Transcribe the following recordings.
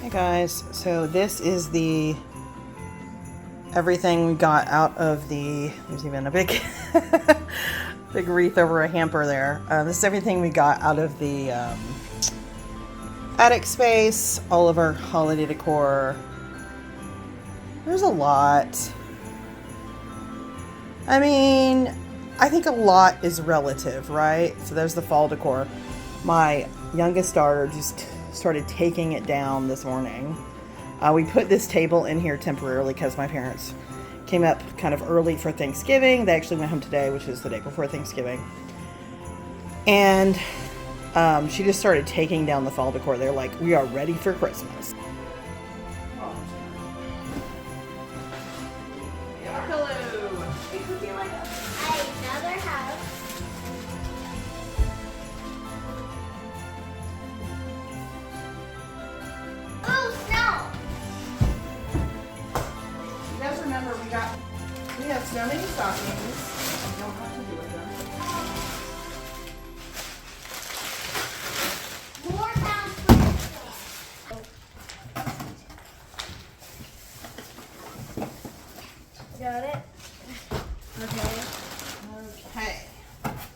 Hey guys, so this is the everything we got out of the, there's even a big big wreath over a hamper there. This is everything we got out of the attic space, all of our holiday decor. There's a lot. I mean, I think a lot is relative, right? So there's the fall decor. My youngest daughter just started taking it down this morning. We put this table in here temporarily because my parents came up kind of early for Thanksgiving. They actually went home today, which is the day before Thanksgiving. And she just started taking down the fall decor. They're like, we are ready for Christmas. We have so many stockings. I don't know what to do with them. More pounds for Got it? Okay.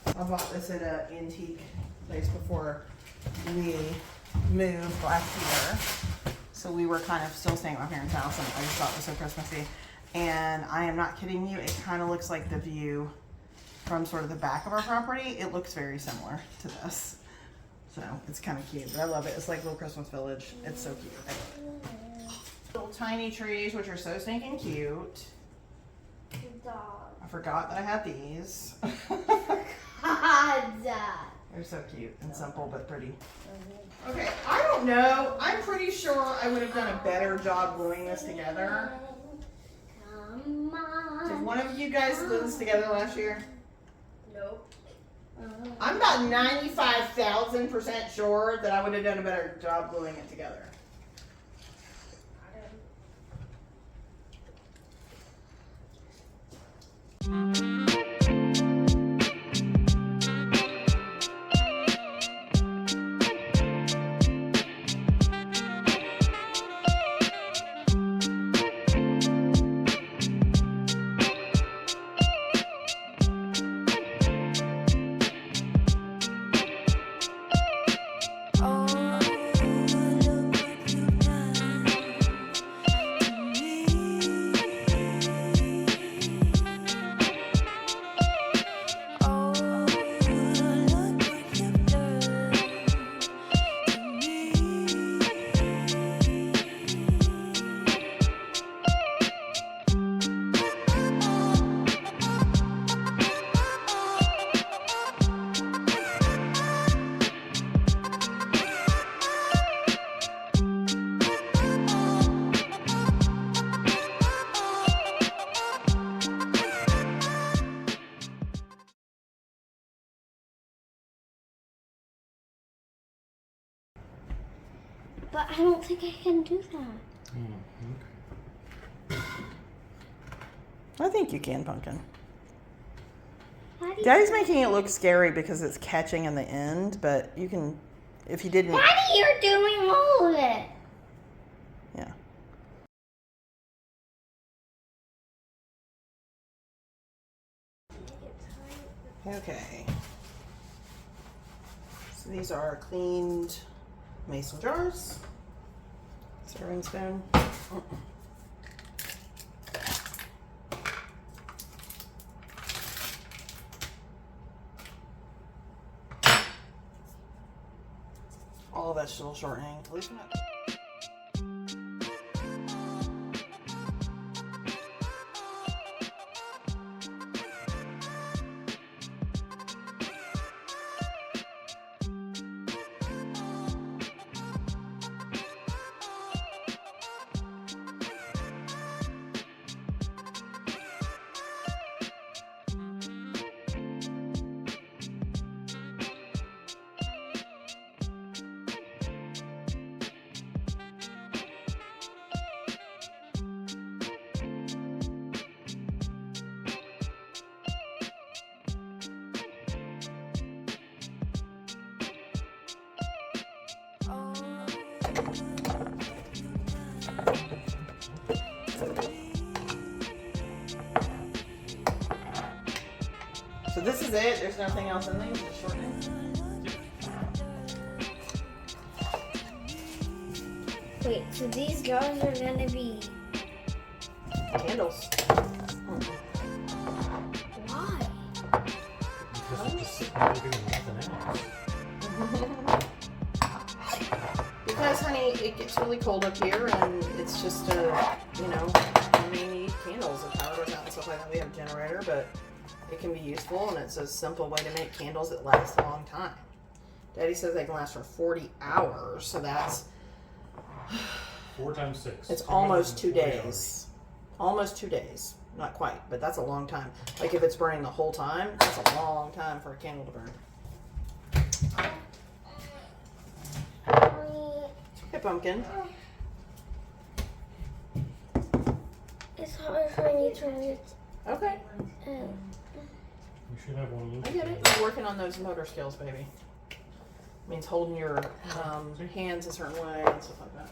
I bought this at an antique place before we moved last year. So we were kind of still staying at my parents' house, and I just thought it was so Christmassy. And I am not kidding you, it kind of looks like the view from sort of the back of our property. It looks very similar to this. So it's kind of cute, but I love it. It's like a little Christmas village. It's so cute. Little tiny trees, which are so stinking cute. I forgot that I had these. They're so cute and simple, but pretty. Okay, I don't know. I'm pretty sure I would have done a better job gluing this together. Did one of you guys glue this together last year? Nope. I'm about 95,000% sure that I would have done a better job gluing it together. But I don't think I can do that. I think you can, Pumpkin. Daddy, Daddy's making it look scary because it's catching in the end, but you can, if you didn't. Daddy, you're doing all of it. Yeah. Okay. So these are cleaned mason jars. Serving spoon. All vegetable shortening. At least not. So this is it. There's nothing else in these. Just shortening. Wait, so these jars are gonna be Candles. why? Because we're just sitting there doing nothing else. Because, honey, it gets really cold up here, and it's just you know, we need candles. The power goes out and stuff like that. We have a generator, but it can be useful, and it's a simple way to make candles that last a long time. Daddy says they can last for 40 hours, so that's 4 times 6. it's almost 2 240 days. hours. Almost 2 days. Not quite, but that's a long time. Like if it's burning the whole time, that's a long time for a candle to burn. Okay, pumpkin. It's hard for me to read. Okay. We should have one of those. I get it. You're working on those motor skills, baby. Means holding your hands a certain way and stuff like that.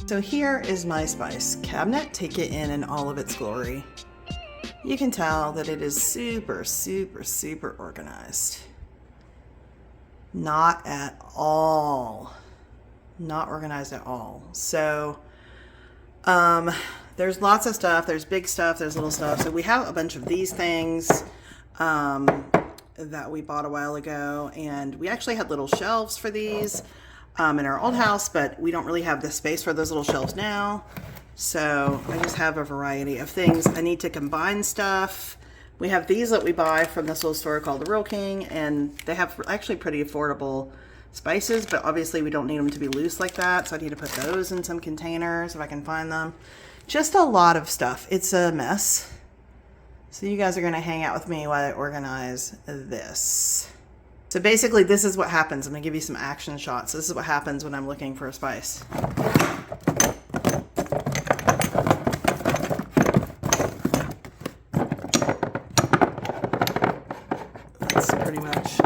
So here is my spice cabinet. Take it in all of its glory. You can tell that it is super, super, super organized. Not at all. Not organized at all. So there's lots of stuff. There's big stuff. There's little stuff. So we have a bunch of these things that we bought a while ago. And we actually had little shelves for these in our old house, but we don't really have the space for those little shelves now. So I just have a variety of things. I need to combine stuff. We have these that we buy from this little store called The Real King, and they have actually pretty affordable spices, but obviously we don't need them to be loose like that. So I need to put those in some containers if I can find them. Just a lot of stuff. It's a mess. So you guys are gonna hang out with me while I organize this. So basically this is what happens. I'm gonna give you some action shots. This is what happens when I'm looking for a spice. That's pretty much,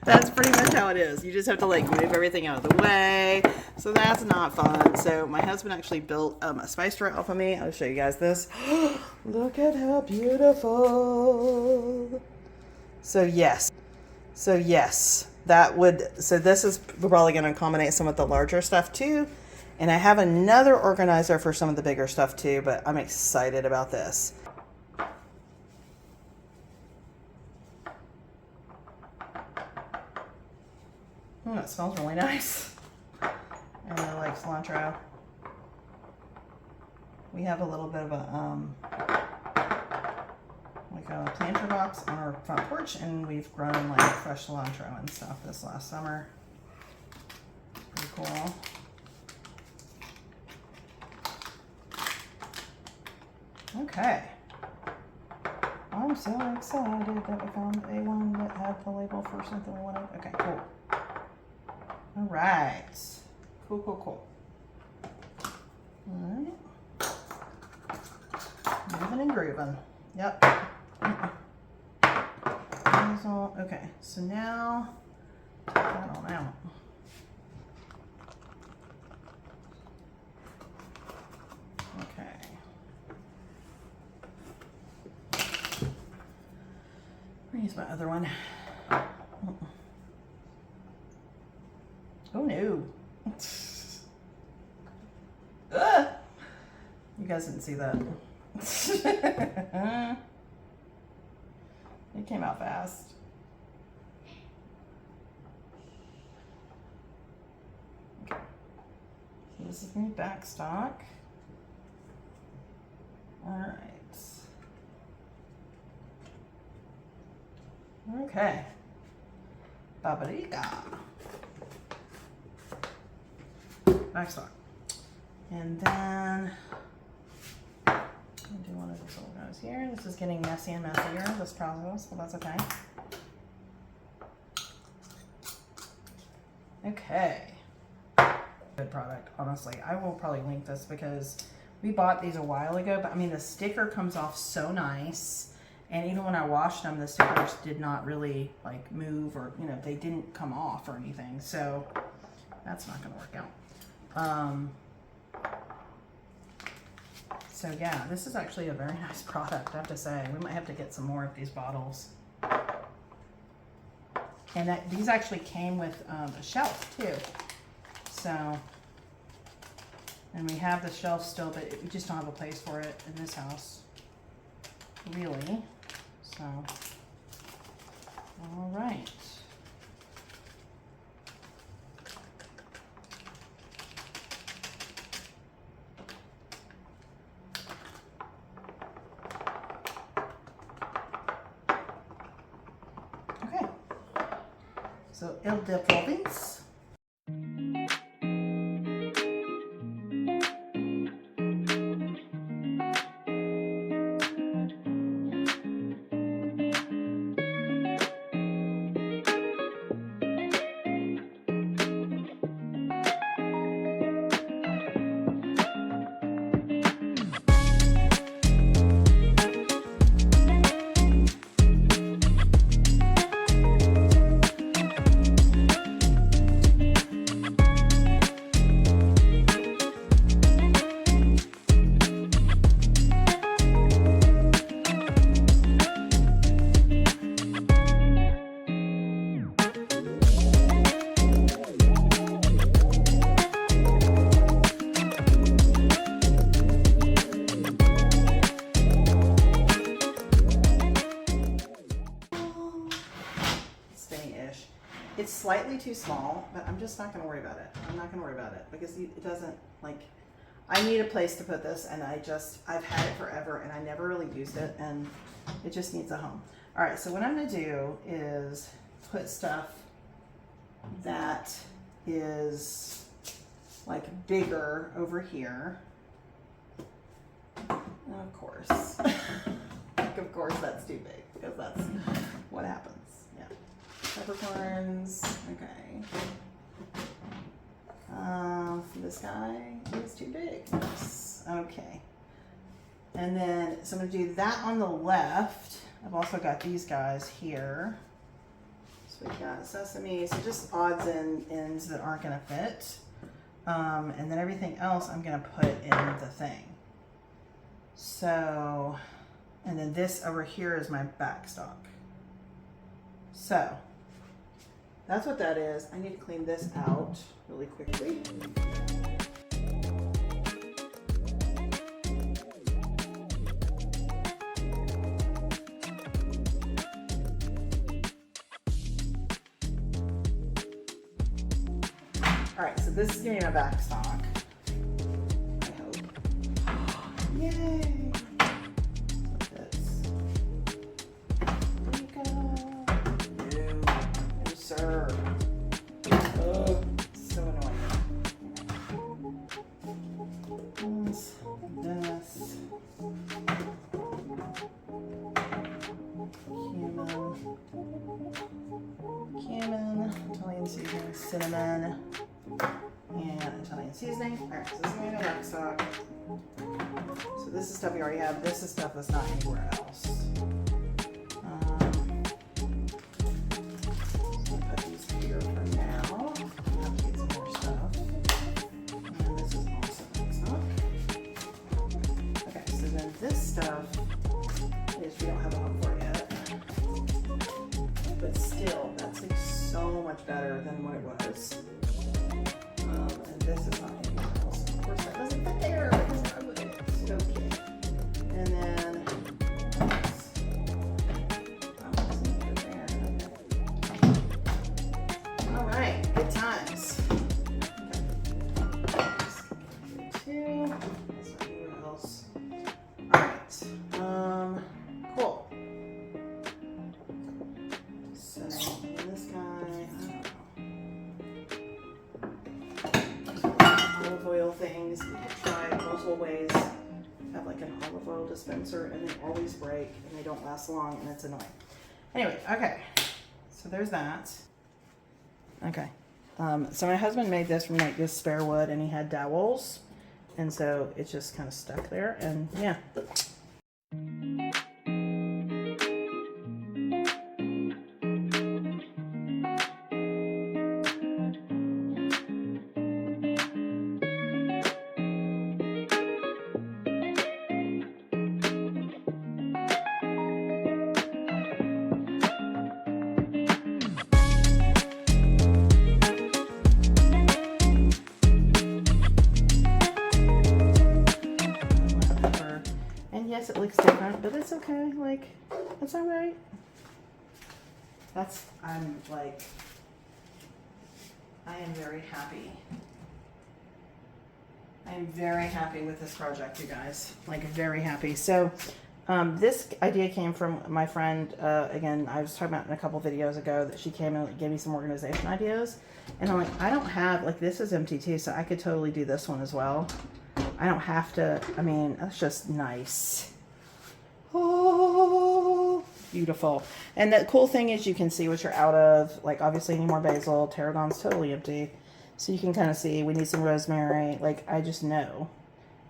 that's pretty much how it is. You just have to like move everything out of the way. So that's not fun. So my husband actually built a spice drawer out for me. I'll show you guys this. Look at how beautiful. So yes, that would, so this is probably going to accommodate some of the larger stuff too. And I have another organizer for some of the bigger stuff too, but I'm excited about this. Oh, it smells really nice. I really like cilantro. We have a little bit of a, like a planter box on our front porch, and we've grown like fresh cilantro and stuff this last summer. Pretty cool. Okay. I'm so excited that we found a one that had the label for something we wanted. Okay, cool. All right. Cool. All right. Moving and grooving. Yep. Okay, so now take that on out. Okay. Use my other one. Oh no. You guys didn't see that. It came out fast. Okay. So this is my back stock. All right. Okay. Paprika. Back stock. And then I'll do one of these little guys here. This is getting messy and messier, this process, but that's okay. Okay. Good product, honestly. I will probably link this because we bought these a while ago, but I mean, the sticker comes off so nice. And even when I washed them, the stickers did not really like move or, you know, they didn't come off or anything. So that's not gonna work out. So yeah, this is actually a very nice product, I have to say. We might have to get some more of these bottles. And these actually came with a shelf too. So, and we have the shelf still, but we just don't have a place for it in this house, really. So, all right. Okay. So, el de province. It's slightly too small, but I'm just not going to worry about it. I'm not going to worry about it because it doesn't, like, I need a place to put this, and I've had it forever and I never really used it, and it just needs a home. All right, so what I'm going to do is put stuff that is like bigger over here. Of course. Of course that's too big because that's what happens. Yeah. Peppercorns. Okay. This guy is too big. Yes. Okay. And then, so I'm going to do that on the left. I've also got these guys here. So we've got sesame, so just odds and ends that aren't going to fit. And then everything else I'm going to put in the thing. So, and then this over here is my backstock. So, that's what that is. I need to clean this out really quickly. All right, so this is gonna be my backstock. I hope. Yay! Like this. There you go. No, sir. Oh, so annoying. This. Cumin, Italian seasoning, cinnamon, and Italian seasoning. All right, so this is going to be backstock. So this is stuff we already have. This is stuff that's not anywhere else. So I'll put these here for now. I'll have to get some more stuff. And this is also backstock. Okay, so then this stuff is we don't have a home for it yet. But still, that's like so much better than what it was. And this is not anywhere else. Of course, that doesn't fit there because I would. So dispenser and they always break and they don't last long and it's annoying. Anyway, okay. So there's that. Okay. So my husband made this from like this spare wood and he had dowels. And so it's just kind of stuck there and yeah. And yes, it looks different, but it's okay. Like, it's all right. I am very happy. I am very happy with this project, you guys. Like, very happy. So, this idea came from my friend, again, I was talking about in a couple videos ago that she came and like, gave me some organization ideas. And I'm like, I don't have, like, this is empty too, so I could totally do this one as well. I don't have to, I mean, that's just nice. Oh, beautiful. And the cool thing is you can see what you're out of. Like, obviously, any more basil. Tarragon's totally empty. So you can kind of see, we need some rosemary. Like, I just know.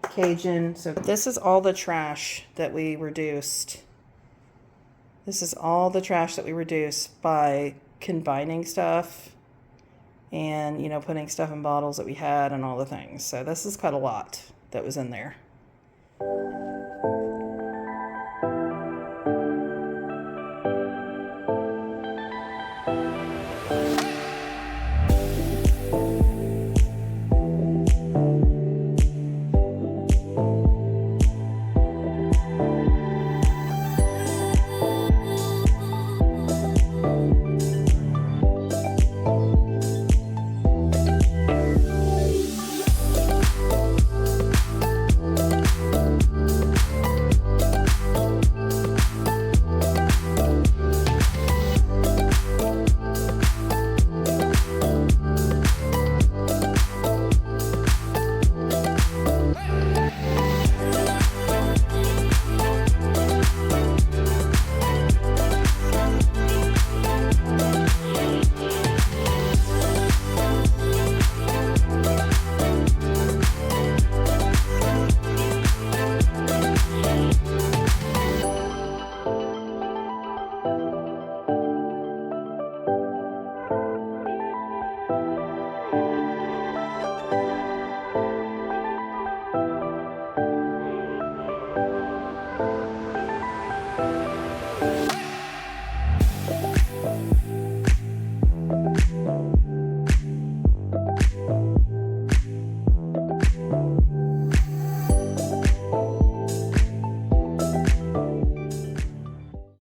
Cajun. So this is all the trash that we reduced. This is all the trash that we reduced by combining stuff and, you know, putting stuff in bottles that we had and all the things. So this is quite a lot that was in there.